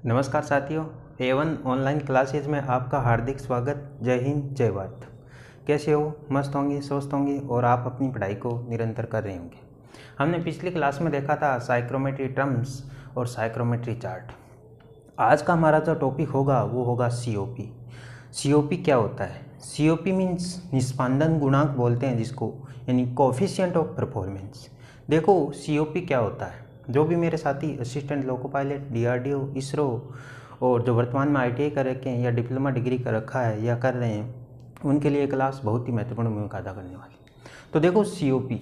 नमस्कार साथियों, A1 online classes में आपका हार्दिक स्वागत। जय हिंद, जय भारत। कैसे हो? मस्त होंगे, स्वस्थ होंगे और आप अपनी पढ़ाई को निरंतर कर रहे होंगे। हमने पिछली क्लास में देखा था साइक्रोमेट्री टर्म्स और साइक्रोमेट्री चार्ट। आज का हमारा जो टॉपिक होगा वो होगा COP। COP क्या होता है? COP मीन्स निस्पंदन गुणांक बोलते हैं जिसको, यानी कोफिशिएंट ऑफ परफॉर्मेंस। देखो COP क्या होता है। जो भी मेरे साथी assistant loco pilot, DRDO, ISRO और जो वर्तमान में ITI कर रखे हैं या डिप्लोमा डिग्री कर रखा है या कर रहे हैं, उनके लिए क्लास बहुत ही महत्वपूर्ण भूमिका अदा करने वाली। तो देखो COP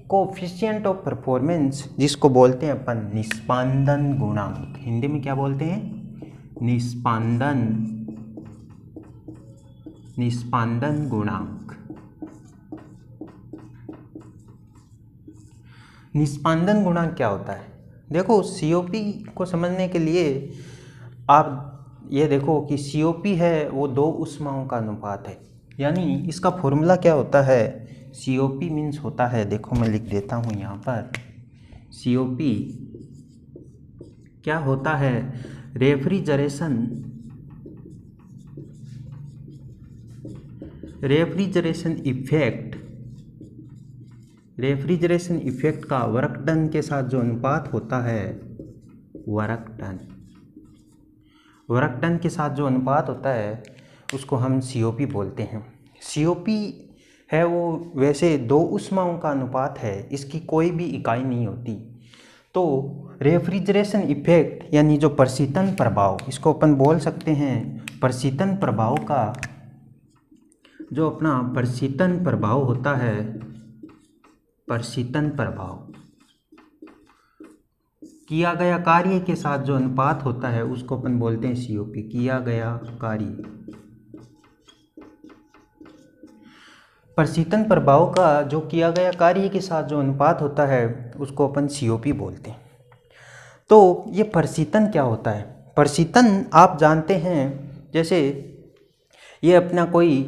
कोफिशिएंट ऑफ परफॉर्मेंस, जिसको बोलते हैं अपन निस्पंदन गुणांक। हिंदी में क्या बोलते हैं? निस्पंदन गुणांक। निस्पंदन गुणांक क्या होता है? देखो COP को समझने के लिए आप ये देखो कि COP है वो दो ऊष्माओं का अनुपात है। यानी इसका फॉर्मूला क्या होता है? COP मीन्स होता है, देखो मैं लिख देता हूँ यहाँ पर। COP क्या होता है? रेफ्रिजरेशन इफेक्ट का वर्क डन के साथ जो अनुपात होता है, वर्क डन के साथ जो अनुपात होता है उसको हम COP बोलते हैं। COP है वो वैसे दो ऊष्माओं का अनुपात है, इसकी कोई भी इकाई नहीं होती। तो रेफ्रिजरेशन इफेक्ट यानी जो प्रशीतन प्रभाव, इसको अपन बोल सकते हैं प्रशीतन प्रभाव का जो अपना प्रशीतन प्रभाव होता है, प्रशीतन प्रभाव किया गया कार्य के साथ जो अनुपात होता है उसको अपन बोलते हैं COP। किया गया कार्य, प्रशीतन प्रभाव का जो किया गया कार्य के साथ जो अनुपात होता है उसको अपन COP बोलते हैं। तो ये प्रशीतन क्या होता है? प्रशीतन आप जानते हैं, जैसे ये अपना कोई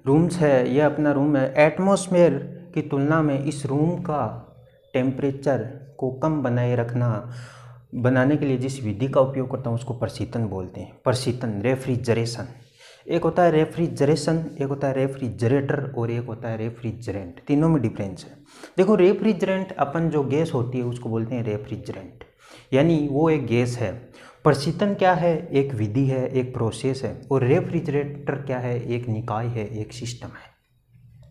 रूम्स है, ये अपना रूम है, एटमॉस्फेयर की तुलना में इस रूम का टेम्परेचर को कम बनाए बनाने के लिए जिस विधि का उपयोग करता हूँ उसको प्रशीतन बोलते हैं। प्रशीतन, रेफ्रिजरेशन। एक होता है रेफ्रिजरेशन, एक होता है रेफ्रिजरेटर और एक होता है रेफ्रिजरेंट। तीनों में डिफरेंस है। देखो रेफ्रिजरेंट अपन जो गैस होती है उसको बोलते हैं रेफ्रिजरेंट, यानी वो एक गैस है। प्रशीतन क्या है? एक विधि है, एक प्रोसेस है। और रेफ्रिजरेटर क्या है? एक निकाय है, एक सिस्टम है।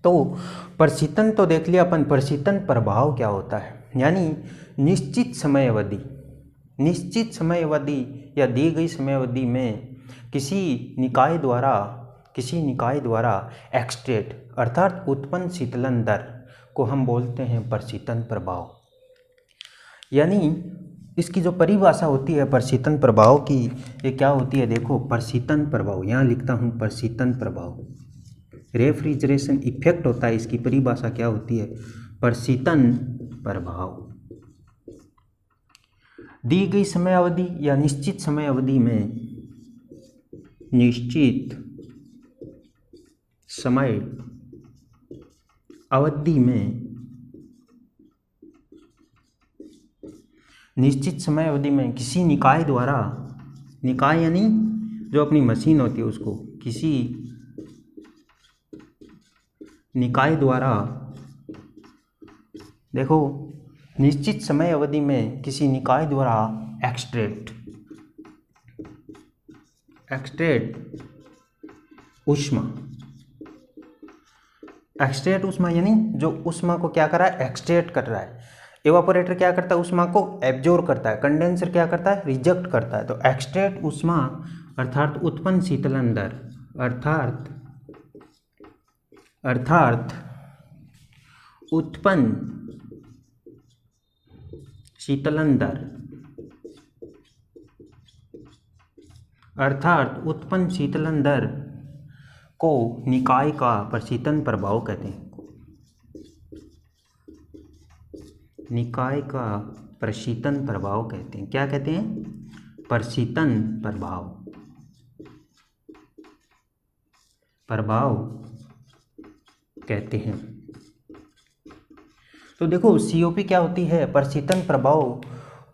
तो प्रशीतन तो देख लिया अपन। प्रशीतन प्रभाव क्या होता है? यानी निश्चित समय अवधि या दी गई समय अवधि में किसी निकाय द्वारा एक्सट्रेट अर्थात उत्पन्न शीतलन दर को हम बोलते हैं प्रशीतन प्रभाव। यानी इसकी जो परिभाषा होती है प्रशीतन प्रभाव की, ये क्या होती है? देखो प्रशीतन प्रभाव, यहाँ लिखता हूँ प्रशीतन प्रभाव। रेफ्रिजरेशन इफेक्ट होता है, इसकी परिभाषा क्या होती है? प्रशीतन प्रभाव दी गई समय अवधि या निश्चित समय अवधि में, निश्चित समय अवधि में किसी निकाय द्वारा, निकाय यानी जो अपनी मशीन होती है उसको, किसी निकाय द्वारा, देखो निश्चित समय अवधि में किसी निकाय द्वारा एक्सट्रेट ऊष्मा यानी जो ऊष्मा को क्या कर रहा है? एक्सट्रेट कर रहा है। एवापोरेटर क्या करता है? ऊष्मा को एब्जॉर्ब करता है। कंडेंसर क्या करता है? रिजेक्ट करता है। तो एक्सट्रेट ऊष्मा अर्थात उत्पन्न शीतलन दर, अर्थात उत्पन्न शीतलन दर को निकाय का प्रशीतन प्रभाव कहते हैं। निकाय का प्रशीतन प्रभाव कहते हैं। क्या कहते हैं? प्रशीतन प्रभाव कहते हैं। तो देखो COP क्या होती है? प्रशीतन प्रभाव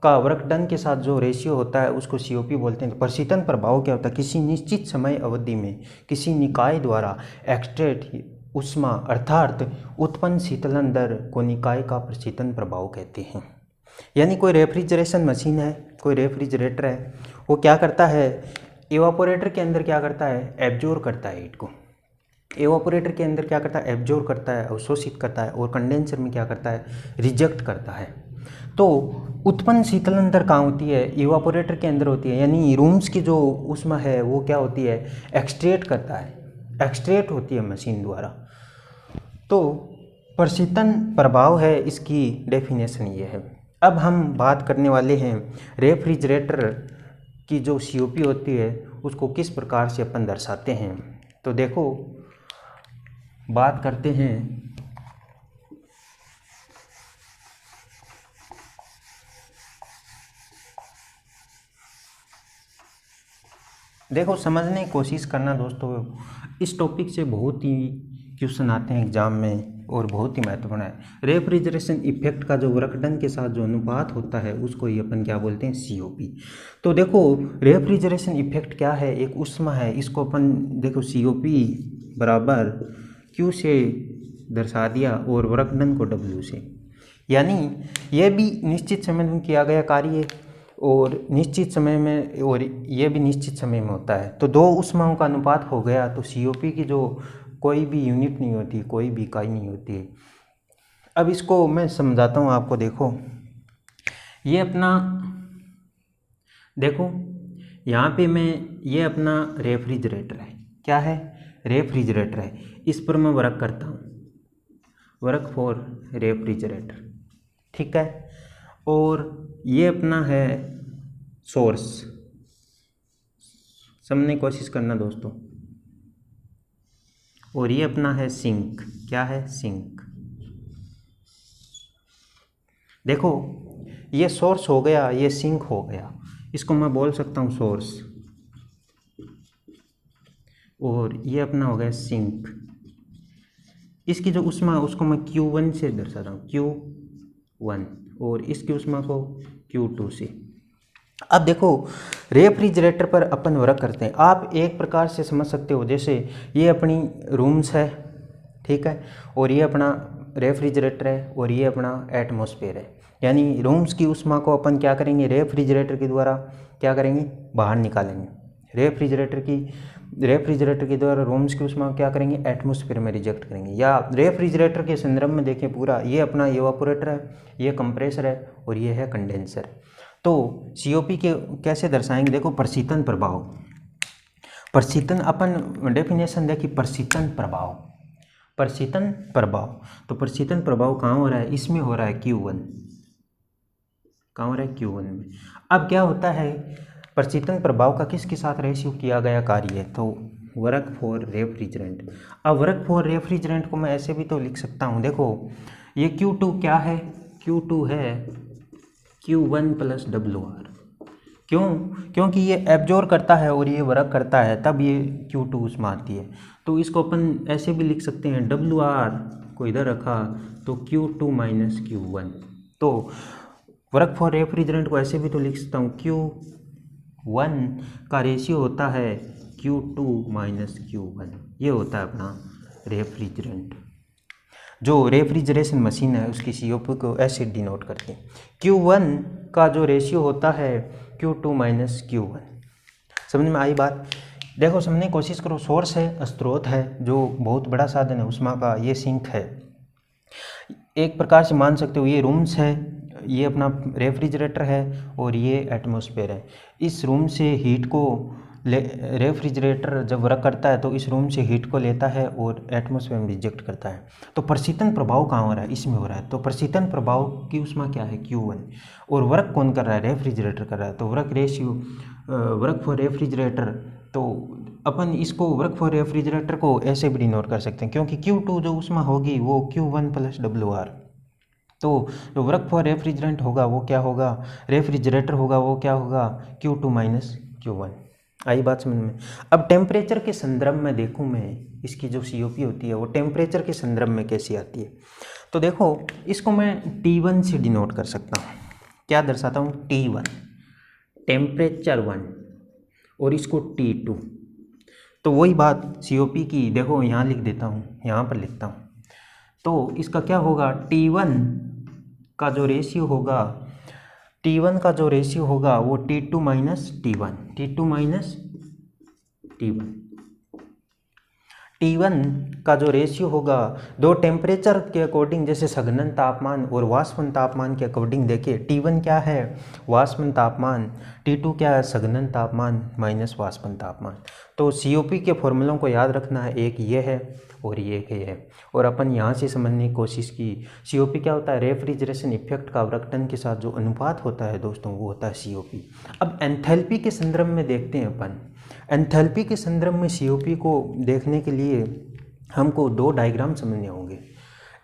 का वर्क डन के साथ जो रेशियो होता है उसको COP बोलते हैं। तो प्रशीतन प्रभाव क्या होता है? किसी निश्चित समय अवधि में किसी निकाय द्वारा एक्सट्रेट ऊष्मा अर्थात उत्पन्न शीतलन दर को निकाय का प्रशीतन प्रभाव कहते हैं। यानी कोई रेफ्रिजरेशन मशीन है, कोई रेफ्रिजरेटर है, वो क्या करता है, एवापोरेटर के अंदर क्या करता है, एब्जॉर्ब करता है हीट को। एवापोरेटर के अंदर क्या करता है, एब्जॉर्ब करता है, अवशोषित करता है, और कंडेंसर में क्या करता है, रिजेक्ट करता है। तो उत्पन्न शीतलन दर कहाँ होती है? इवापोरेटर के अंदर होती है। यानी रूम्स की जो ऊष्मा है वो क्या होती है, एक्सट्रेट करता है, एक्सट्रेट होती है मशीन द्वारा। तो प्रशीतन प्रभाव है, इसकी डेफिनेशन ये है। अब हम बात करने वाले हैं रेफ्रिजरेटर की जो COP होती है उसको किस प्रकार से अपन दर्शाते हैं। तो देखो, बात करते हैं देखो, समझने की कोशिश करना दोस्तों। इस टॉपिक से बहुत ही क्वेश्चन आते हैं एग्जाम में और बहुत ही महत्वपूर्ण है। रेफ्रिजरेशन इफेक्ट का जो वर्क डन के साथ जो अनुपात होता है उसको ही अपन क्या बोलते हैं, COP। तो देखो, रेफ्रिजरेशन इफेक्ट क्या है, एक ऊष्मा है, इसको अपन देखो COP बराबर Q से दर्शा दिया और वर्क डन को W से। यानी यह भी निश्चित समय में किया गया कार्य है और निश्चित समय में, और ये भी निश्चित समय में होता है। तो दो ऊष्माओं का अनुपात हो गया तो COP की जो कोई भी यूनिट नहीं होती, कोई भी इकाई नहीं होती। अब इसको मैं समझाता हूँ आपको। देखो, ये अपना, देखो यहाँ पे मैं, ये अपना रेफ्रिजरेटर है। क्या है? रेफ्रिजरेटर है। इस पर मैं वर्क करता हूँ, वर्क फॉर रेफ्रिजरेटर, ठीक है। और ये अपना है सोर्स। समझने की कोशिश करना दोस्तों। और ये अपना है सिंक। क्या है? सिंक। देखो, ये सोर्स हो गया, ये सिंक हो गया, इसको मैं बोल सकता हूँ सोर्स, और ये अपना हो गया सिंक। इसकी जो ऊष्मा उसको मैं Q1 से दर्शाता हूँ, Q1, और इसकी ऊष्मा को Q2 से। अब देखो, रेफ्रिजरेटर पर अपन वर्क करते हैं। आप एक प्रकार से समझ सकते हो, जैसे ये अपनी रूम्स है, ठीक है, और ये अपना रेफ्रिजरेटर है, और ये अपना एटमॉस्फेयर है। यानी रूम्स की ऊष्मा को अपन क्या करेंगे, रेफ्रिजरेटर के द्वारा क्या करेंगे, बाहर निकालेंगे। रेफ्रिजरेटर के द्वारा रूम्स की ऊष्मा क्या करेंगे, एटमॉस्फेयर में रिजेक्ट करेंगे। या रेफ्रिजरेटर के संदर्भ में देखें पूरा, ये अपना इवापोरेटर है, ये कंप्रेसर है, और ये है कंडेंसर। तो COP के कैसे दर्शाएंगे? देखो, प्रशीतन प्रभाव, प्रशीतन अपन डेफिनेशन देखिए, प्रशीतन प्रभाव, प्रशीतन प्रभाव। तो प्रशीतन प्रभाव कहाँ हो रहा है? इसमें हो रहा है Q1। कहाँ हो रहा है? Q1 में। अब क्या होता है, प्रशीतन प्रभाव का किसके साथ रेशियो किया गया कार्य है? तो वर्क फॉर रेफ्रिजरेंट। अब वर्क फॉर रेफ्रिजरेंट को मैं ऐसे भी तो लिख सकता हूँ। देखो, ये Q2 क्या है? Q2 है Q1 + WR। क्यों? क्योंकि ये एब्जॉर्ब करता है और ये वर्क करता है, तब ये Q2 ऊष्मा आती है। तो इसको अपन ऐसे भी लिख सकते हैं, WR को इधर रखा तो Q2 - Q1। तो वर्क फॉर रेफ्रिजरेंट को ऐसे भी तो लिख सकता हूँ, Q1 का रेशियो होता है Q2 - Q1। ये होता है अपना रेफ्रिजरेंट। जो रेफ्रिजरेशन मशीन है उसकी COP को ऐसे डिनोट करते हैं। Q1 का जो रेशियो होता है Q2 - Q1। समझ में आई बात? देखो, समझने की कोशिश करो। सोर्स है, स्रोत है, जो बहुत बड़ा साधन है ऊष्मा का, ये सिंक है। एक प्रकार से मान सकते हो, ये रूम्स है, ये अपना रेफ्रिजरेटर है, और ये एटमॉस्फेयर है। इस रूम से हीट को रेफ्रिजरेटर जब वर्क करता है तो इस रूम से हीट को लेता है और एटमॉस्फेयर में रिजेक्ट करता है। तो प्रशीतन प्रभाव कहाँ हो रहा है? इसमें हो रहा है। तो प्रशीतन प्रभाव की ऊष्मा क्या है? Q1। और वर्क कौन कर रहा है? रेफ्रिजरेटर कर रहा है। तो वर्क फॉर रेफ्रिजरेटर, तो अपन इसको वर्क फॉर रेफ्रिजरेटर को ऐसे भी डिनोट कर सकते हैं, क्योंकि Q2 जो ऊष्मा होगी वो Q1 + WR। तो जो वर्क फॉर रेफ्रिजरेंट होगा वो क्या होगा, रेफ्रिजरेटर होगा वो क्या होगा, Q2 - Q1। आई बात समझ में? अब टेम्परेचर के संदर्भ में देखूं मैं, इसकी जो COP होती है वो टेम्परेचर के संदर्भ में कैसी आती है। तो देखो, इसको मैं T1 से डिनोट कर सकता हूँ। क्या दर्शाता हूँ, T1 टेम्परेचर 1 और इसको T2। तो वही बात COP की, देखो यहाँ लिख देता हूँ, यहाँ पर लिखता हूँ। तो इसका क्या होगा, T1 का जो रेशियो होगा, T1 का जो रेशियो होगा वो T2 minus T1, T2 minus T1। T1 का जो रेशियो होगा दो टेम्परेचर के अकॉर्डिंग, जैसे संघनन तापमान और वाष्पन तापमान के अकॉर्डिंग देखिए, T1 क्या है, वाष्पन तापमान, T2 क्या है, संघनन तापमान माइनस वाष्पन तापमान। तो COP के फॉर्मूलों को याद रखना है, एक ये है और ये है, और अपन यहाँ से समझने की कोशिश की। COP क्या होता है, रेफ्रिजरेशन इफेक्ट का अवरक्तन के साथ जो अनुपात होता है दोस्तों, वो होता है COP। अब एंथैल्पी के संदर्भ में देखते हैं अपन। एंथैल्पी के संदर्भ में COP को देखने के लिए हमको दो डायग्राम समझने होंगे।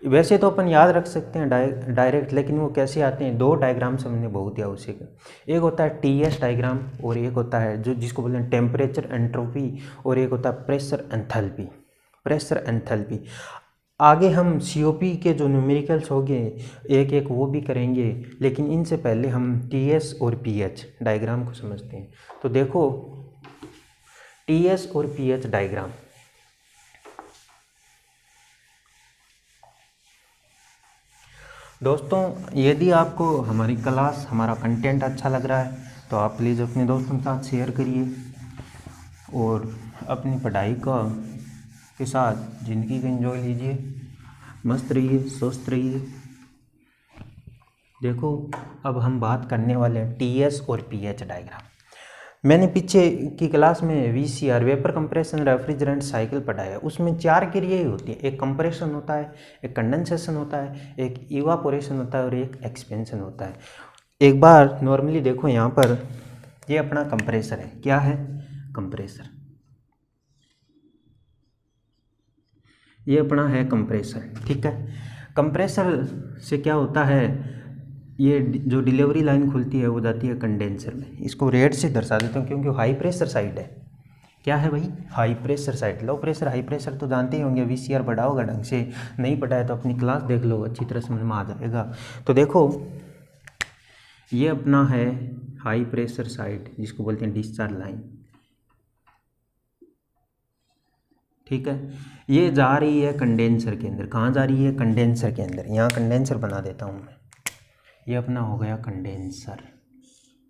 वैसे तो अपन याद रख सकते हैं डायरेक्ट, लेकिन वो कैसे आते हैं, दो डायग्राम समझने बहुत ही आवश्यक है। एक होता है TS डायग्राम और एक होता है जो जिसको बोलते हैं टेम्परेचर एंट्रोपी, और एक होता है प्रेशर एंथैल्पी। प्रेशर एंथैल्पी आगे हम COP के जो न्यूमेरिकल्स होंगे एक एक वो भी करेंगे, लेकिन इनसे पहले हम TS और PH डायग्राम को समझते हैं। तो देखो TS और PH डायग्राम, दोस्तों यदि आपको हमारी क्लास, हमारा कंटेंट अच्छा लग रहा है तो आप प्लीज़ अपने दोस्तों के साथ शेयर करिए और अपनी पढ़ाई के साथ ज़िंदगी को एंजॉय लीजिए, मस्त रहिए, स्वस्थ रहिए। देखो अब हम बात करने वाले हैं TS और PH डायग्राम। मैंने पीछे की क्लास में VCR vapour compression refrigerant cycle पढ़ाया, उसमें 4 क्रिया ही होती है, एक कंप्रेशन होता है, एक कंडेंसेशन होता है, एक इवापोरेशन होता है और एक एक्सपेंशन होता है। एक बार नॉर्मली देखो यहाँ पर, ये अपना कंप्रेसर है, क्या है, कंप्रेसर, ये अपना है कंप्रेसर, ठीक है। कंप्रेसर से क्या होता है, ये जो डिलीवरी लाइन खुलती है वो जाती है कंडेंसर में। इसको रेड से दर्शा देता हूँ क्योंकि हाई प्रेशर साइड है। क्या है भाई, high pressure side. Low pressure high pressure तो जानते ही होंगे, VCR पढ़ा होगा ढंग से, नहीं पढ़ा है तो अपनी क्लास देख लो, अच्छी तरह समझ में आ जाएगा। तो देखो ये अपना है हाई प्रेशर साइड, जिसको बोलते हैं डिस्चार्ज लाइन, ठीक है। ये जा रही है कंडेंसर के अंदर, कहाँ जा रही है, कंडेंसर के अंदर। यहाँ कंडेंसर बना देता हूँ मैं, ये अपना हो गया कंडेंसर।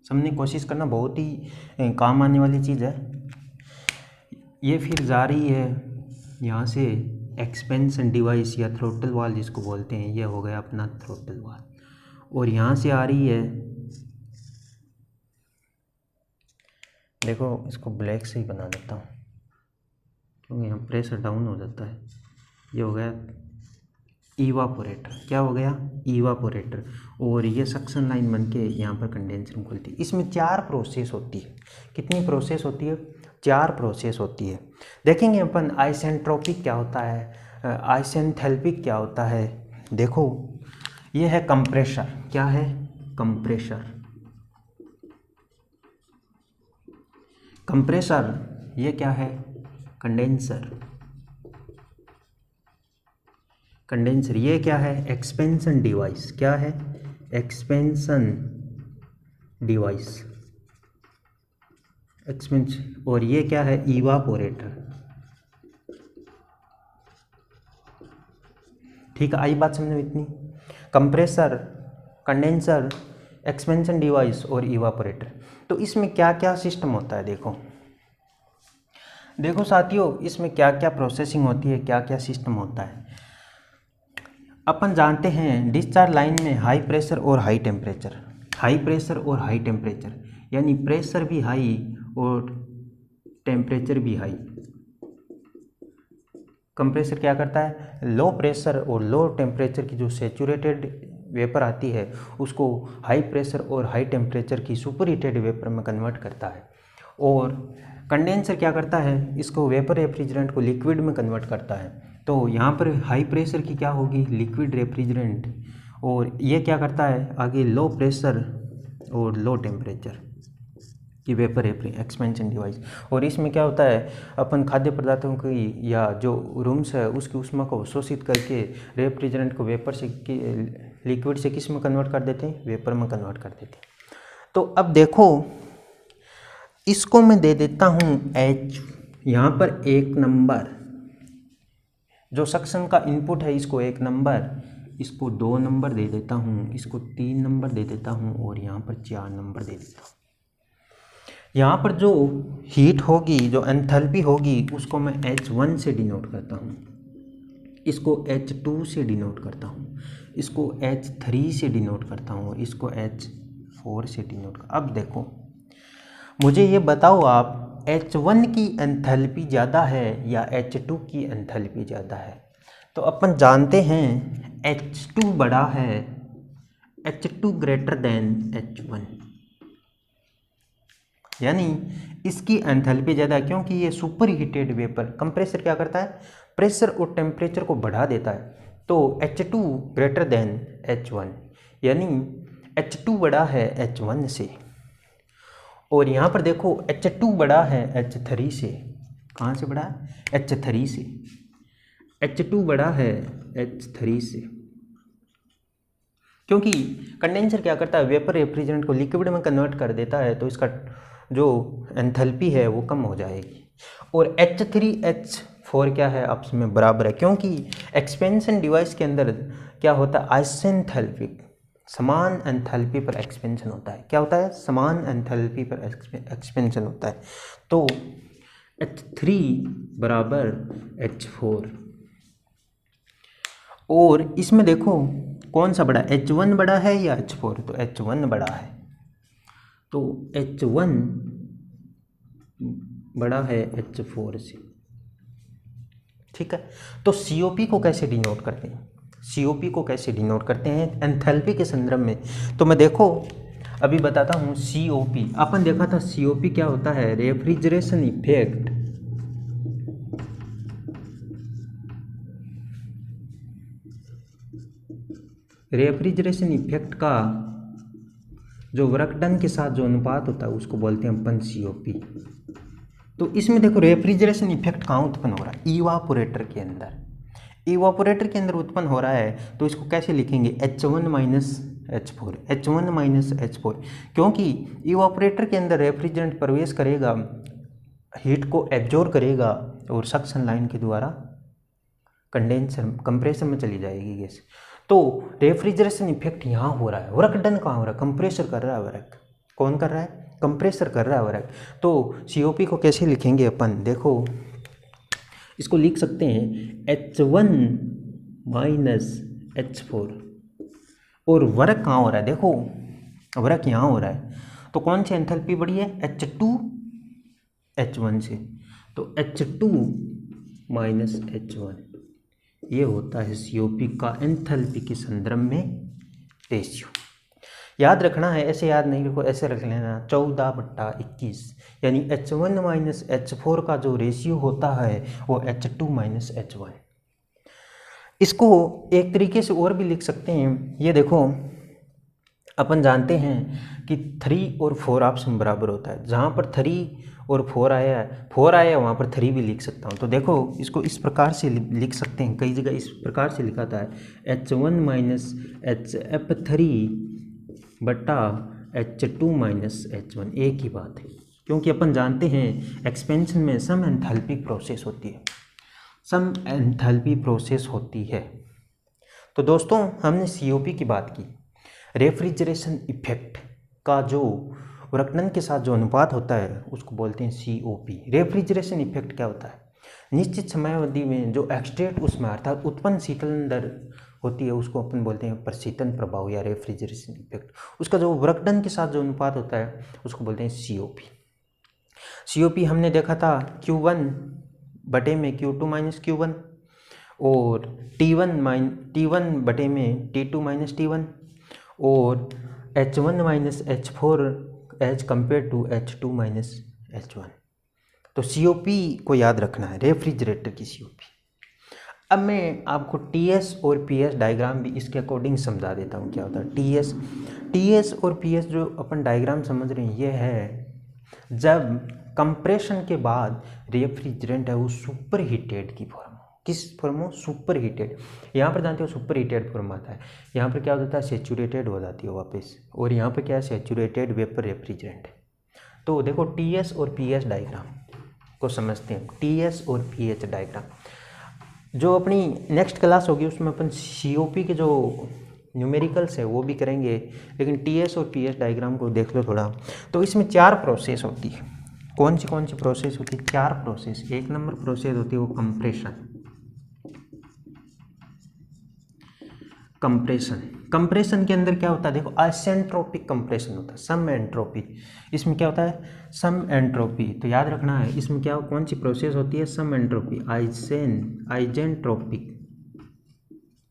समझने की कोशिश करना, बहुत ही काम आने वाली चीज़ है। ये फिर जा रही है यहाँ से एक्सपेंशन डिवाइस या थ्रोटल वाल जिसको बोलते हैं, ये हो गया अपना थ्रोटल वाल, और यहाँ से आ रही है, देखो इसको ब्लैक से ही बना देता हूँ क्योंकि यहाँ प्रेशर डाउन हो जाता है। ये हो गया इवापोरेटर, क्या हो गया, इवापोरेटर, और ये सक्शन लाइन बन के यहाँ पर कंडेंसर में खुलती है। इसमें 4 प्रोसेस होती है। कितनी प्रोसेस होती है, 4 प्रोसेस होती है। देखेंगे अपन आइसेंट्रोपिक क्या होता है, आइसेंथैल्पिक क्या होता है। देखो ये है कंप्रेशर, क्या है, कंप्रेशर, कंप्रेसर। ये क्या है, कंडेंसर, कंडेंसर। ये क्या है, एक्सपेंशन डिवाइस, क्या है, एक्सपेंशन डिवाइस, एक्सपेंशन। और ये क्या है, इवापोरेटर, ठीक है। आई बात समझ में इतनी, कंप्रेसर, कंडेंसर, एक्सपेंशन डिवाइस और इवापोरेटर। तो इसमें क्या क्या सिस्टम होता है, देखो देखो साथियों, इसमें क्या क्या प्रोसेसिंग होती है, क्या क्या सिस्टम होता है। अपन जानते हैं डिस्चार्ज लाइन में हाई प्रेशर और हाई टेम्परेचर, हाई प्रेशर और हाई टेम्परेचर, यानी प्रेशर भी हाई और टेम्परेचर भी हाई। कंप्रेसर क्या करता है, लो प्रेशर और लो टेम्परेचर की जो सैचुरेटेड वेपर आती है उसको हाई प्रेशर और हाई टेम्परेचर की सुपर हीटेड वेपर में कन्वर्ट करता है। और कंडेंसर क्या करता है, इसको वेपर रेफ्रिजरेंट को लिक्विड में कन्वर्ट करता है। तो यहाँ पर हाई प्रेशर की क्या होगी, लिक्विड रेफ्रिजरेंट, और ये क्या करता है आगे लो प्रेशर और लो टेम्परेचर कि वेपर एक्सपेंशन डिवाइस। और इसमें क्या होता है, अपन खाद्य पदार्थों की या जो रूम्स है उसकी ऊष्मा को शोषित करके रेफ्रिजरेंट को वेपर से लिक्विड से किस में कन्वर्ट कर देते हैं, वेपर में कन्वर्ट कर देते हैं। तो अब देखो इसको मैं दे देता हूँ H, यहाँ पर 1 नंबर, जो सक्शन का इनपुट है इसको 1 नंबर, इसको 2 नंबर दे देता हूँ, इसको 3 नंबर दे देता हूँ और यहाँ पर 4 नंबर दे देता हूँ। यहाँ पर जो हीट होगी, जो एंथैल्पी होगी, उसको मैं H1 से डिनोट करता हूँ, इसको H2 से डिनोट करता हूँ, इसको H3 से डिनोट करता हूँ और इसको H4 से डिनोट। अब देखो मुझे ये बताओ आप, H1 की एंथैल्पी ज़्यादा है या H2 की एंथैल्पी ज़्यादा है? तो अपन जानते हैं H2 बड़ा है, H2 ग्रेटर देन H1, यानी इसकी एंथैल्पी ज़्यादा है क्योंकि ये सुपर हीटेड वेपर। कंप्रेसर क्या करता है, प्रेशर और टेम्परेचर को बढ़ा देता है। तो H2 ग्रेटर देन H1, यानी H2 बड़ा है H1 से। और यहाँ पर देखो H2 बड़ा है H3 से। कहाँ से बड़ा है, H3 से। H2 बड़ा है H3 से, क्योंकि कंडेंसर क्या करता है, वेपर रेफ्रिजरेंट को लिक्विड में कन्वर्ट कर देता है, तो इसका जो एंथैल्पी है वो कम हो जाएगी। और H3 H4 क्या है, आपस में बराबर है, क्योंकि एक्सपेंशन डिवाइस के अंदर क्या होता है, आइसेंथैल्पिक, समान एंथैल्पी पर एक्सपेंशन होता है। क्या होता है, समान एंथैल्पी पर एक्सपेंशन होता है। तो H3 बराबर H4। और इसमें देखो कौन सा बड़ा, H1 बड़ा है या H4? तो H1 बड़ा है, तो H1 बड़ा है H4 से। ठीक है, तो COP को कैसे डिनोट करते हैं, COP को कैसे डिनोट करते हैं एंथैल्पी के संदर्भ में? तो मैं देखो अभी बताता हूँ। COP अपन देखा था, COP क्या होता है, रेफ्रिजरेशन इफेक्ट। रेफ्रिजरेशन इफेक्ट का जो वर्क डन के साथ जो अनुपात होता है उसको बोलते हैं अपन COP। तो इसमें देखो रेफ्रिजरेशन इफेक्ट कहाँ उत्पन्न हो रहा है, इवापोरेटर के अंदर। इवापोरेटर के अंदर उत्पन्न हो रहा है, तो इसको कैसे लिखेंगे, H1 minus H4, H1 minus H4, क्योंकि इवापोरेटर के अंदर रेफ्रिजरेंट प्रवेश करेगा, हीट को एब्जॉर्ब करेगा और सक्शन लाइन के द्वारा कंडेंसर कंप्रेसर में चली जाएगी गैस। तो रेफ्रिजरेशन इफेक्ट यहाँ हो रहा है, वर्क डन कहाँ हो रहा है, कंप्रेसर कर रहा है वर्क। कौन कर रहा है, कंप्रेसर कर रहा है वर्क। तो COP को कैसे लिखेंगे अपन, देखो इसको लिख सकते हैं H1 माइनस H4। और वर्क कहाँ हो रहा है, देखो वर्क यहाँ हो रहा है, तो कौन सी एंथैल्पी बढ़ी है, H2 H1 से। तो H2 माइनस H1, ये होता है COP का एंथैल्पी के संदर्भ में रेशियो। याद रखना है, ऐसे याद नहीं रखो, ऐसे रख लेना 14/21, यानी H1 माइनस H4 का जो रेशियो होता है वो H2 माइनस H1। इसको एक तरीके से और भी लिख सकते हैं, ये देखो अपन जानते हैं कि 3 और 4 आपस में बराबर होता है। जहाँ पर 3 और 4 आया है वहाँ पर 3 भी लिख सकता हूँ। तो देखो इसको इस प्रकार से लिख सकते हैं, कई जगह इस प्रकार से लिखा था H1 माइनस HF3 बटा H2 माइनस H1, एक ही बात है, क्योंकि अपन जानते हैं एक्सपेंशन में सम एंथैल्पिक प्रोसेस होती है, सम एंथैल्पी प्रोसेस होती है। तो दोस्तों हमने COP की बात की। रेफ्रिजरेशन इफेक्ट का जो वर्कडन के साथ जो अनुपात होता है उसको बोलते हैं COP। रेफ्रिजरेशन इफेक्ट क्या होता है, निश्चित समयावधि में जो एक्सट्रेट उसमें अर्थात उत्पन्न शीतलन दर होती है उसको अपन बोलते हैं प्रशीतन प्रभाव या रेफ्रिजरेशन इफेक्ट। उसका जो वर्कडन के साथ जो अनुपात होता है उसको बोलते हैं COP। COP हमने देखा था Q1 बटे में Q2 माइनस Q1 और T1 बटे में T2 माइनस T1 और H1 minus H4 as compared to H2 minus H1। तो COP को याद रखना है, रेफ्रिजरेटर की COP। अब मैं आपको TS और PS डायग्राम भी इसके अकॉर्डिंग समझा देता हूँ क्या होता है TS और PS। जो अपन डायग्राम समझ रहे हैं ये है जब कंप्रेशन के बाद रेफ्रिजरेंट है वो सुपर हीटेड की फॉर्म, किस फॉर्म हो, सुपर हीटेड। यहाँ पर जानते हो सुपर हीटेड फॉर्म आता है, यहाँ पर क्या होता है सेचुरेटेड हो जाती है वापस, और यहाँ पर क्या है सेचुरेटेड वेपर रेफ्रिजरेंट। तो देखो टीएस और पीएच डायग्राम को समझते हैं, टीएस और पीएच डायग्राम। जो अपनी नेक्स्ट क्लास होगी उसमें अपन सीओपी के जो न्यूमेरिकल्स है वो भी करेंगे, लेकिन टीएस और पीएच डायग्राम को देख लो थोड़ा। तो इसमें 4 प्रोसेस होती है। कौन सी प्रोसेस होती है? 4 प्रोसेस। 1 नंबर प्रोसेस होती है वो कंप्रेशन। कंप्रेशन के अंदर क्या होता है देखो, आइसेंट्रोपिक कंप्रेशन होता है, सम एंट्रोपी। इसमें क्या होता है? सम एंट्रोपी। तो याद रखना है इसमें क्या, कौन सी प्रोसेस होती है? सम एंट्रोपी।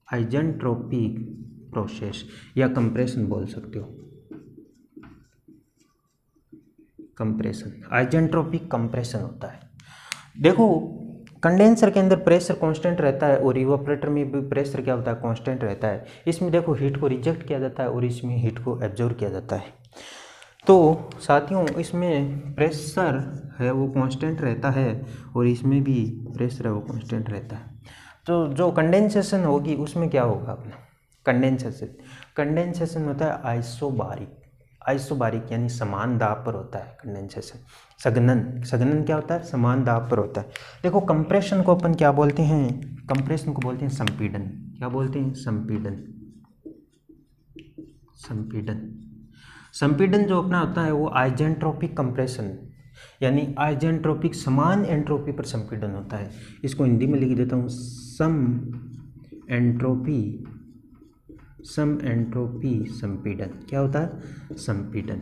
आइजेंट्रोपिक प्रोसेस या कंप्रेशन बोल सकते हो। कंप्रेशन, आइजेंट्रोपिक कंप्रेशन होता है। देखो कंडेंसर के अंदर प्रेशर कांस्टेंट रहता है और इवापोरेटर में भी प्रेशर क्या होता है? कांस्टेंट रहता है। इसमें देखो हीट को रिजेक्ट किया जाता है और इसमें हीट को एब्जॉर्ब किया जाता है। तो साथियों इसमें प्रेशर है वो कांस्टेंट रहता है और इसमें भी प्रेशर है वो कांस्टेंट रहता है। तो जो कंडेंसेशन होगी उसमें क्या होगा अपना? कंडेंसेशन होता है आइसोबारिक यानी समान दाब पर होता है कंडेंसेशन। सघनन क्या होता है? समान दाब पर होता है। देखो कंप्रेशन को अपन क्या बोलते हैं? कंप्रेशन को बोलते हैं संपीड़न। क्या बोलते हैं? संपीड़न जो अपना होता है वो आइजेंट्रोपिक कंप्रेशन यानी आइजेंट्रोपिक समान एंट्रोपी पर संपीड़न होता है। इसको हिंदी में लिख देता हूँ, सम एंट्रोपी संपीड़न। क्या होता है? संपीड़न।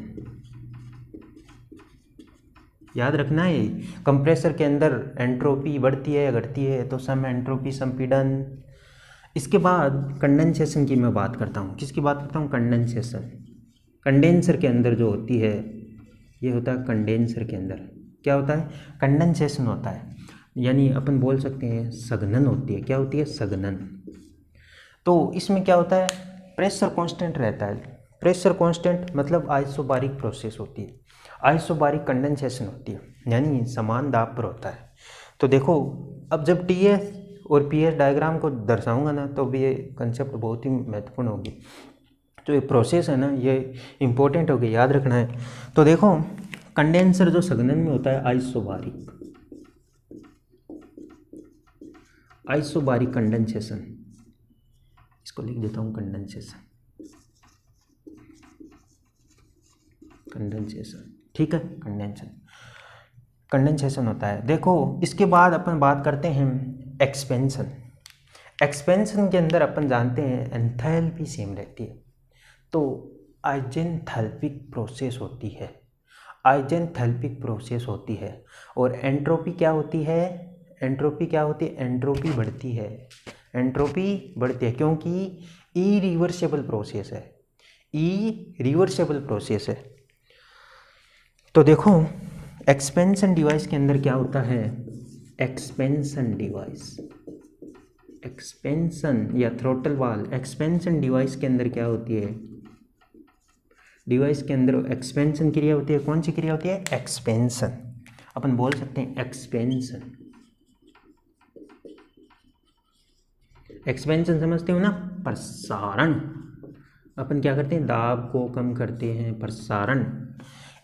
याद रखना है कंप्रेसर के अंदर एंट्रोपी बढ़ती है या घटती है तो सम एंट्रोपी संपीड़न। इसके बाद कंडेंसेशन की मैं बात करता हूँ। किसकी बात करता हूँ? कंडेंसेशन। कंडेंसर के अंदर जो होती है ये होता है कंडेंसर के अंदर क्या होता है? कंडेंसेशन होता है, यानी अपन बोल सकते हैं सघनन होती है। क्या होती है? सघनन। तो इसमें क्या होता है? प्रेशर कांस्टेंट रहता है। प्रेशर कांस्टेंट मतलब आइसोबारिक प्रोसेस होती है, आइसोबारिक कंडेंसेशन होती है यानी समान दाब पर होता है। तो देखो अब जब टीएस और पीएस डायग्राम को दर्शाऊंगा ना तो भी ये कंसेप्ट बहुत ही महत्वपूर्ण होगी। तो ये प्रोसेस है ना ये इम्पोर्टेंट होगी, याद रखना है। तो देखो कंडेंसर जो सघनन में होता है आइसोबारिक कंडेंसेशन, इसको लिख देता हूँ कंडेंसेशन। ठीक है, कंडेंसेशन होता है। देखो इसके बाद अपन बात करते हैं एक्सपेंशन। एक्सपेंशन के अंदर अपन जानते हैं एंथैल्पी सेम रहती है, तो आइजेंथैल्पिक प्रोसेस होती है। और एंट्रोपी क्या होती है? एंट्रोपी बढ़ती है क्योंकि इरिवर्सिबल प्रोसेस है। तो देखो एक्सपेंशन डिवाइस के अंदर क्या होता है? एक्सपेंशन या थ्रोटल वाल्व। एक्सपेंशन डिवाइस के अंदर क्या होती है? डिवाइस के अंदर एक्सपेंशन क्रिया होती है। कौन सी क्रिया होती है? एक्सपेंशन। अपन बोल सकते हैं एक्सपेंशन समझते हो ना? प्रसारण। अपन क्या करते हैं? दाब को कम करते हैं, प्रसारण।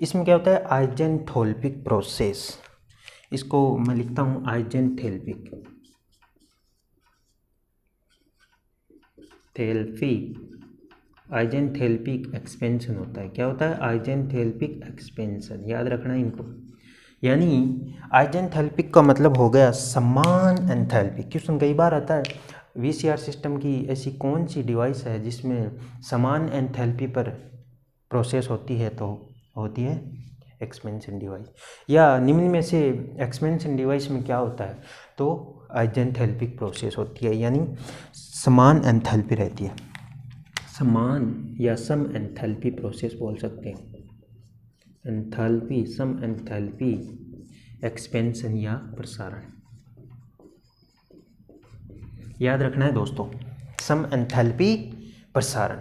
इसमें क्या होता है? आइजेंथैल्पिक प्रोसेस। इसको मैं लिखता हूँ आइजेंथैल्पिक एक्सपेंशन होता है। क्या होता है? आइजेंथैल्पिक एक्सपेंशन। याद रखना इनको, यानी आइजेंथैल्पिक का मतलब हो गया समान एंथैल्पी। क्वेश्चन कई बार आता है वीसीआर सिस्टम की ऐसी कौन सी डिवाइस है जिसमें समान एंथैल्पी पर प्रोसेस होती है? तो होती है एक्सपेंशन डिवाइस। या निम्न में से एक्सपेंशन डिवाइस में क्या होता है? तो आइजेंथैल्पिक प्रोसेस होती है, यानी समान एंथैल्पी रहती है। समान या सम एंथैल्पी प्रोसेस बोल सकते हैं। एंथैल्पी, सम एंथैल्पी, एक्सपेंशन या प्रसारण। याद रखना है दोस्तों, सम एंथैल्पी, प्रसारण।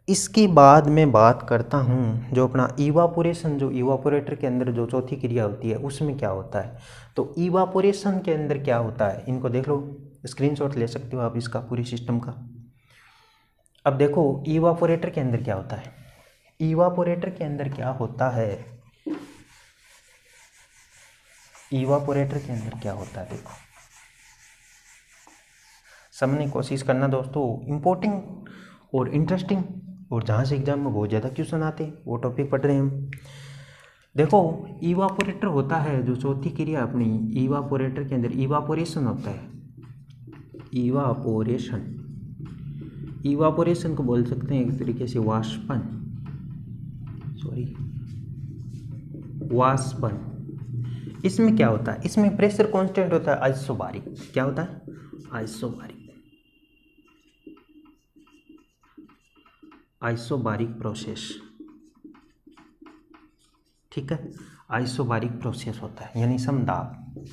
इसके बाद मैं बात करता हूँ जो अपना इवापोरेशन, जो इवापोरेटर के अंदर जो चौथी क्रिया होती है उसमें क्या होता है। तो इवापोरेशन के अंदर क्या होता है, इनको देख लो, स्क्रीनशॉट ले सकते हो आप इसका पूरी सिस्टम का। अब देखो इवापोरेटर के अंदर क्या होता है, इवापोरेटर के अंदर क्या होता है, इवापोरेटर के अंदर क्या होता है, देखो समझने की कोशिश करना दोस्तों, इम्पोर्टेंट और इंटरेस्टिंग, और जहाँ से एग्जाम में बहुत ज़्यादा क्वेश्चन आते हैं वो टॉपिक पढ़ रहे हैं हम। देखो इवापोरेटर होता है जो चौथी क्रिया अपनी, इवापोरेटर के अंदर इवापोरेशन होता है, इवापोरेशन, इवापोरेशन को बोल सकते हैं एक तरीके से वाष्पन, सॉरी वाष्पन। इसमें क्या होता है, इसमें प्रेशर कांस्टेंट होता है आइसोबारिक, क्या होता है, आइसोबारिक, आइसोबारिक प्रोसेस, ठीक है, आइसोबारिक प्रोसेस होता है, यानी समदाब,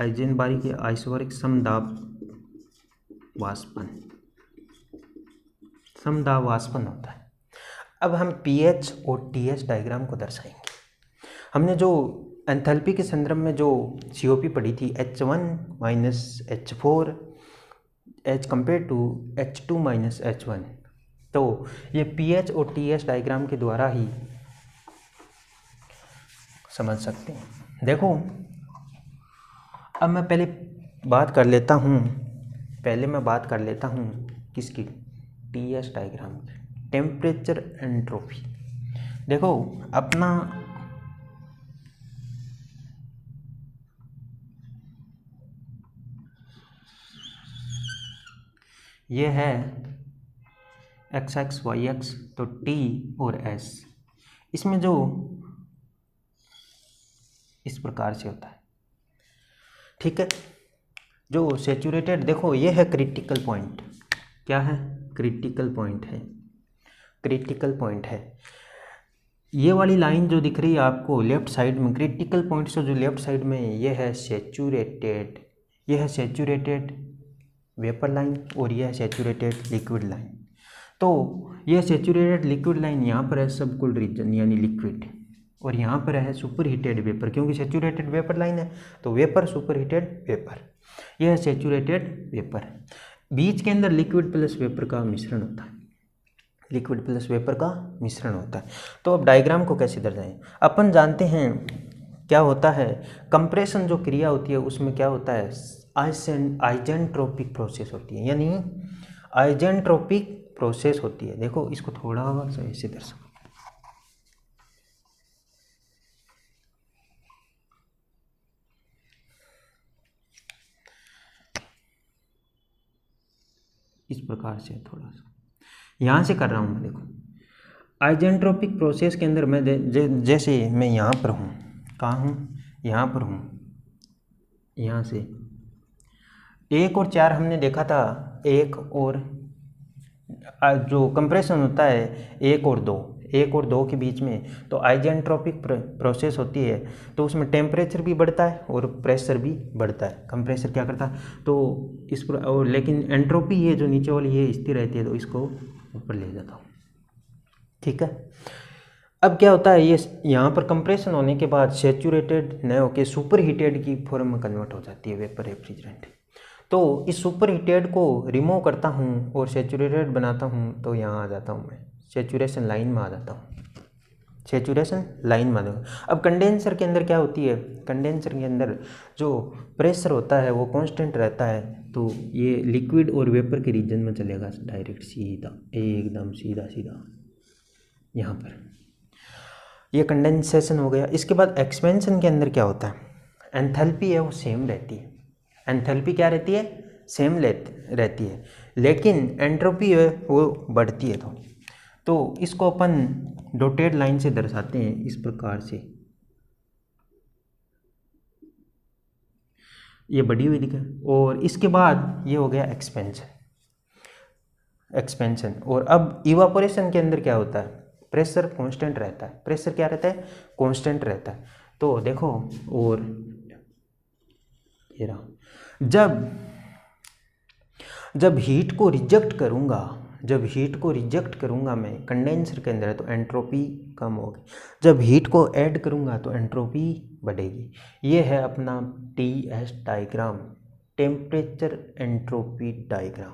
आइजेनबारिक या आइसोबारिक समदाब वाष्पन, समदाब वाष्पन होता है। अब हम पीएच और टीएच डायग्राम को दर्शाएंगे। हमने जो एंथैल्पी के संदर्भ में जो सीओपी पढ़ी थी, H1 - H4 as compare to H2 - H1, तो ये पीएच और टीएच डायग्राम के द्वारा ही समझ सकते हैं। देखो अब मैं पहले बात कर लेता हूँ, किसकी, टीएच डायग्राम की, टेम्परेचर एंट्रोपी। देखो अपना ये है x y x, तो T और S, इसमें जो इस प्रकार से होता है, ठीक है। जो सैचुरेटेड, देखो ये है क्रिटिकल पॉइंट, क्या है, क्रिटिकल पॉइंट है, क्रिटिकल पॉइंट है। ये वाली लाइन जो दिख रही है आपको लेफ्ट साइड में, क्रिटिकल पॉइंट से जो लेफ्ट साइड में ये है सैचुरेटेड, ये है सैचुरेटेड वेपर लाइन और यह है सैचुरेटेड लिक्विड लाइन। तो यह सैचुरेटेड लिक्विड लाइन यहाँ पर है सबकूल्ड रीजन यानी लिक्विड, और यहाँ पर है सुपर हीटेड वेपर, क्योंकि सैचुरेटेड वेपर लाइन है तो वेपर सुपर हीटेड वेपर, यह है सैचुरेटेड वेपर। बीच के अंदर लिक्विड प्लस वेपर का मिश्रण होता है, लिक्विड प्लस वेपर का मिश्रण होता है। तो अब डायग्राम को कैसे दर्शाएं, अपन जानते हैं क्या होता है, कंप्रेशन जो क्रिया होती है उसमें क्या होता है, आइजेंट्रोपिक प्रोसेस होती है, यानी आइजेंट्रोपिक प्रोसेस होती है। देखो इसको थोड़ा ऐसे दर्शाओ, इस प्रकार से, थोड़ा सा यहाँ से कर रहा हूँ मैं। देखो आइजेंट्रोपिक प्रोसेस के अंदर मैं जैसे मैं यहाँ पर हूँ, कहाँ हूँ, यहाँ पर हूँ, यहाँ से 1 और 4 हमने देखा था, 1 और जो कंप्रेशन होता है 1 और 2 के बीच में, तो आइजेंट्रोपिक प्रोसेस होती है, तो उसमें टेम्परेचर भी बढ़ता है और प्रेशर भी बढ़ता है। कंप्रेसर क्या करता है, तो इस पर, और लेकिन एंट्रोपी ये जो नीचे वाली ये स्थिर रहती है, तो इसको ऊपर ले जाता हूँ, ठीक है। अब क्या होता है, ये यहाँ पर कंप्रेशन होने के बाद सैचुरेटेड न होकर सुपर हीटेड की फॉर्म में कन्वर्ट हो जाती है वेपर रेफ्रिजरेंट। तो इस सुपर हीटेड को रिमूव करता हूँ और सैचुरेटेड बनाता हूँ, तो यहाँ आ जाता हूँ मैं, सैचुरेशन लाइन में आ जाता हूँ, सैचुरेशन लाइन में आ जाता हूँ। अब कंडेंसर के अंदर क्या होती है, कंडेंसर के अंदर जो प्रेशर होता है वो कांस्टेंट रहता है, तो ये लिक्विड और वेपर के रीजन में चलेगा डायरेक्ट, सीधा एकदम सीधा सीधा यहाँ पर, ये कंडेंसेशन हो गया। इसके बाद एक्सपेंशन के अंदर क्या होता है, एंथैल्पी है वो सेम रहती है, एंथैल्पी क्या रहती है, सेम रहती है, लेकिन एंट्रोपी है वो बढ़ती है। तो इसको अपन डॉटेड लाइन से दर्शाते हैं इस प्रकार से, ये बढ़ी हुई दिखे, और इसके बाद ये हो गया एक्सपेंशन, एक्सपेंशन। और अब इवापोरेशन के अंदर क्या होता है, प्रेशर कांस्टेंट रहता है, प्रेशर क्या रहता है, कांस्टेंट रहता है। तो देखो, और ये रहा, जब हीट को रिजेक्ट करूँगा, जब हीट को रिजेक्ट करूँगा मैं कंडेंसर के अंदर तो एंट्रोपी कम होगी, जब हीट को ऐड करूँगा तो एंट्रोपी बढ़ेगी। ये है अपना TS diagram, temperature entropy diagram.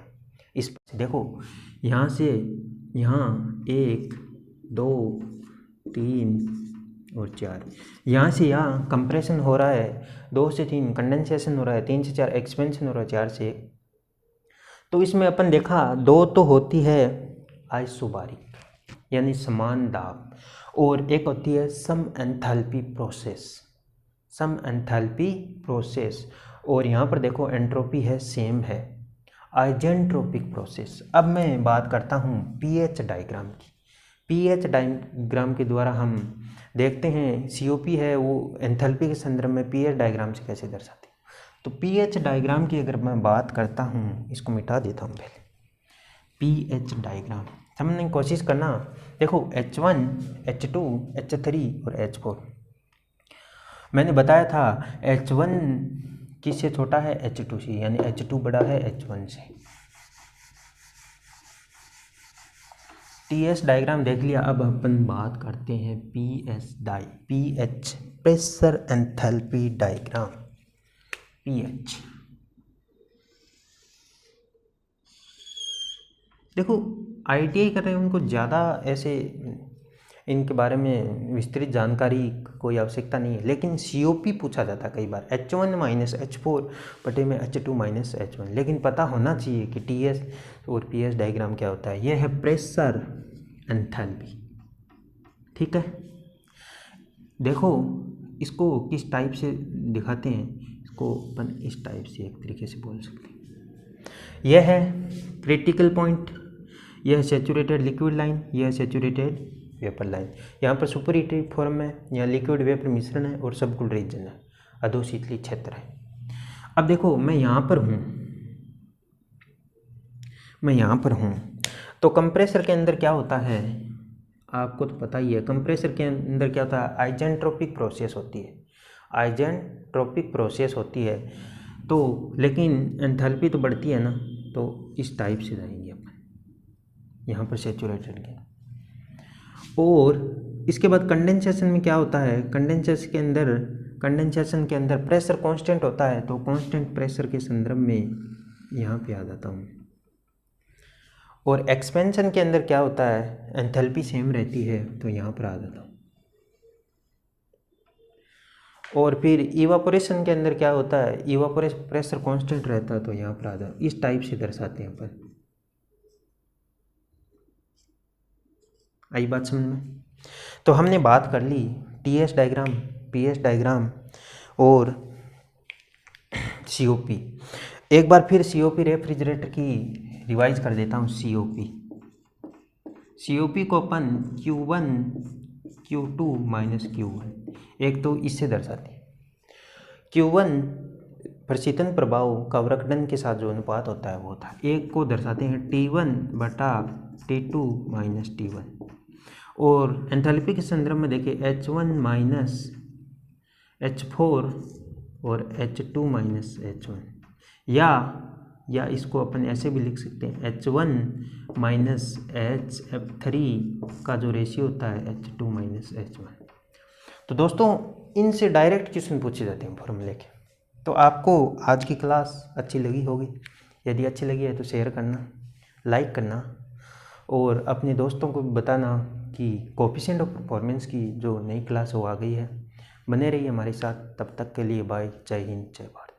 इस देखो यहाँ से यहाँ 1 2 3 और 4, यहाँ से यहाँ कंप्रेशन हो रहा है, 2 से 3 कंडेंसेशन हो रहा है, 3 से 4 एक्सपेंशन हो रहा है, 4 से 1। तो इसमें अपन देखा 2 तो होती है आइसोबारिक यानी समान दाब, और एक होती है सम एंथैल्पी प्रोसेस, सम एंथैल्पी प्रोसेस। और यहाँ पर देखो एंट्रोपी है सेम है, आइजेंट्रोपिक प्रोसेस। अब मैं बात करता हूँ पीएच डायग्राम की। पीएच डायग्राम के द्वारा हम देखते हैं सीओपी है वो एंथैल्पी के संदर्भ में पीएच डायग्राम से कैसे दर्शाते हैं। तो पीएच डायग्राम की अगर मैं बात करता हूँ, इसको मिटा देता हूँ पहले। पीएच डायग्राम समझने की कोशिश करना। देखो H1 H2 H3 और H4 मैंने बताया था H1 किससे छोटा है, H2 से, यानी H2 बड़ा है H1 से। TS डायग्राम देख लिया। अब अपन बात करते हैं pH pressure enthalpy diagram. PH देखो ITI कर रहे हैं उनको ज़्यादा ऐसे इनके बारे में विस्तृत जानकारी कोई आवश्यकता नहीं है, लेकिन COP पूछा जाता है कई बार, H1 माइनस H4 बटे में H2 माइनस H1। लेकिन पता होना चाहिए कि TS और PS डायग्राम क्या होता है। यह है प्रेशर एंथैल्पी, ठीक है। देखो इसको किस टाइप से दिखाते हैं, इसको अपन इस टाइप से एक तरीके से बोल सकते हैं। यह है क्रिटिकल पॉइंट, यह है सैचुरेटेड लिक्विड लाइन, यह है सैचुरेटेड वेपर लाइन। यहाँ पर सुपरहीटेड फॉर्म है, यहाँ लिक्विड वेपर मिश्रण है और सबकूल्ड रीजन है, अधोशीतली क्षेत्र है। अब देखो मैं यहाँ पर हूँ, तो कंप्रेसर के अंदर क्या होता है आपको तो पता ही है। कंप्रेसर के अंदर क्या होता है, आइजेंट्रोपिक प्रोसेस होती है, आइजेंट्रोपिक प्रोसेस होती है। तो लेकिन एंथैल्पी तो बढ़ती है ना, तो इस टाइप से जाएंगे अपन यहाँ पर सैचुरेटेड के। और इसके बाद कंडेंसेशन में क्या होता है, कंडेंसेशन के अंदर प्रेशर कांस्टेंट होता है, तो कांस्टेंट प्रेशर के संदर्भ में यहाँ पे आ जाता हूँ। और एक्सपेंशन के अंदर क्या होता है, एंथैल्पी सेम रहती है, तो यहाँ पर आ जाता हूँ। और फिर इवापोरेशन के अंदर क्या होता है, इवापोरेशन प्रेशर कांस्टेंट रहता है, तो यहाँ पर आ जाओ। इस टाइप से दर्शाते हैं अपन। आई बात समझ में। तो हमने बात कर ली TS डायग्राम, PS डायग्राम और COP। एक बार फिर COP रेफ्रिजरेटर की रिवाइज कर देता हूँ। COP को अपन Q1 Q2 माइनस Q1, एक तो इससे दर्शाते हैं। Q1 प्रशीतन प्रभाव का अवरकड़न के साथ जो अनुपात होता है वो था। एक को दर्शाते हैं T1 बटा T2 माइनस T1। और एंथैल्पी के संदर्भ में देखिए H1 माइनस H4 और H2 माइनस H1, या इसको अपन ऐसे भी लिख सकते हैं H1 माइनस HF3 का जो रेशियो होता है H2 माइनस H1। तो दोस्तों इनसे डायरेक्ट क्वेश्चन पूछे जाते हैं फॉर्मूले के। तो आपको आज की क्लास अच्छी लगी होगी, यदि अच्छी लगी है तो शेयर करना, लाइक करना और अपने दोस्तों को बताना कि कोएफिशिएंट ऑफ परफॉर्मेंस की जो नई क्लास वो आ गई है। बने रहिए हमारे साथ, तब तक के लिए बाय, जय हिंद, जय भारत।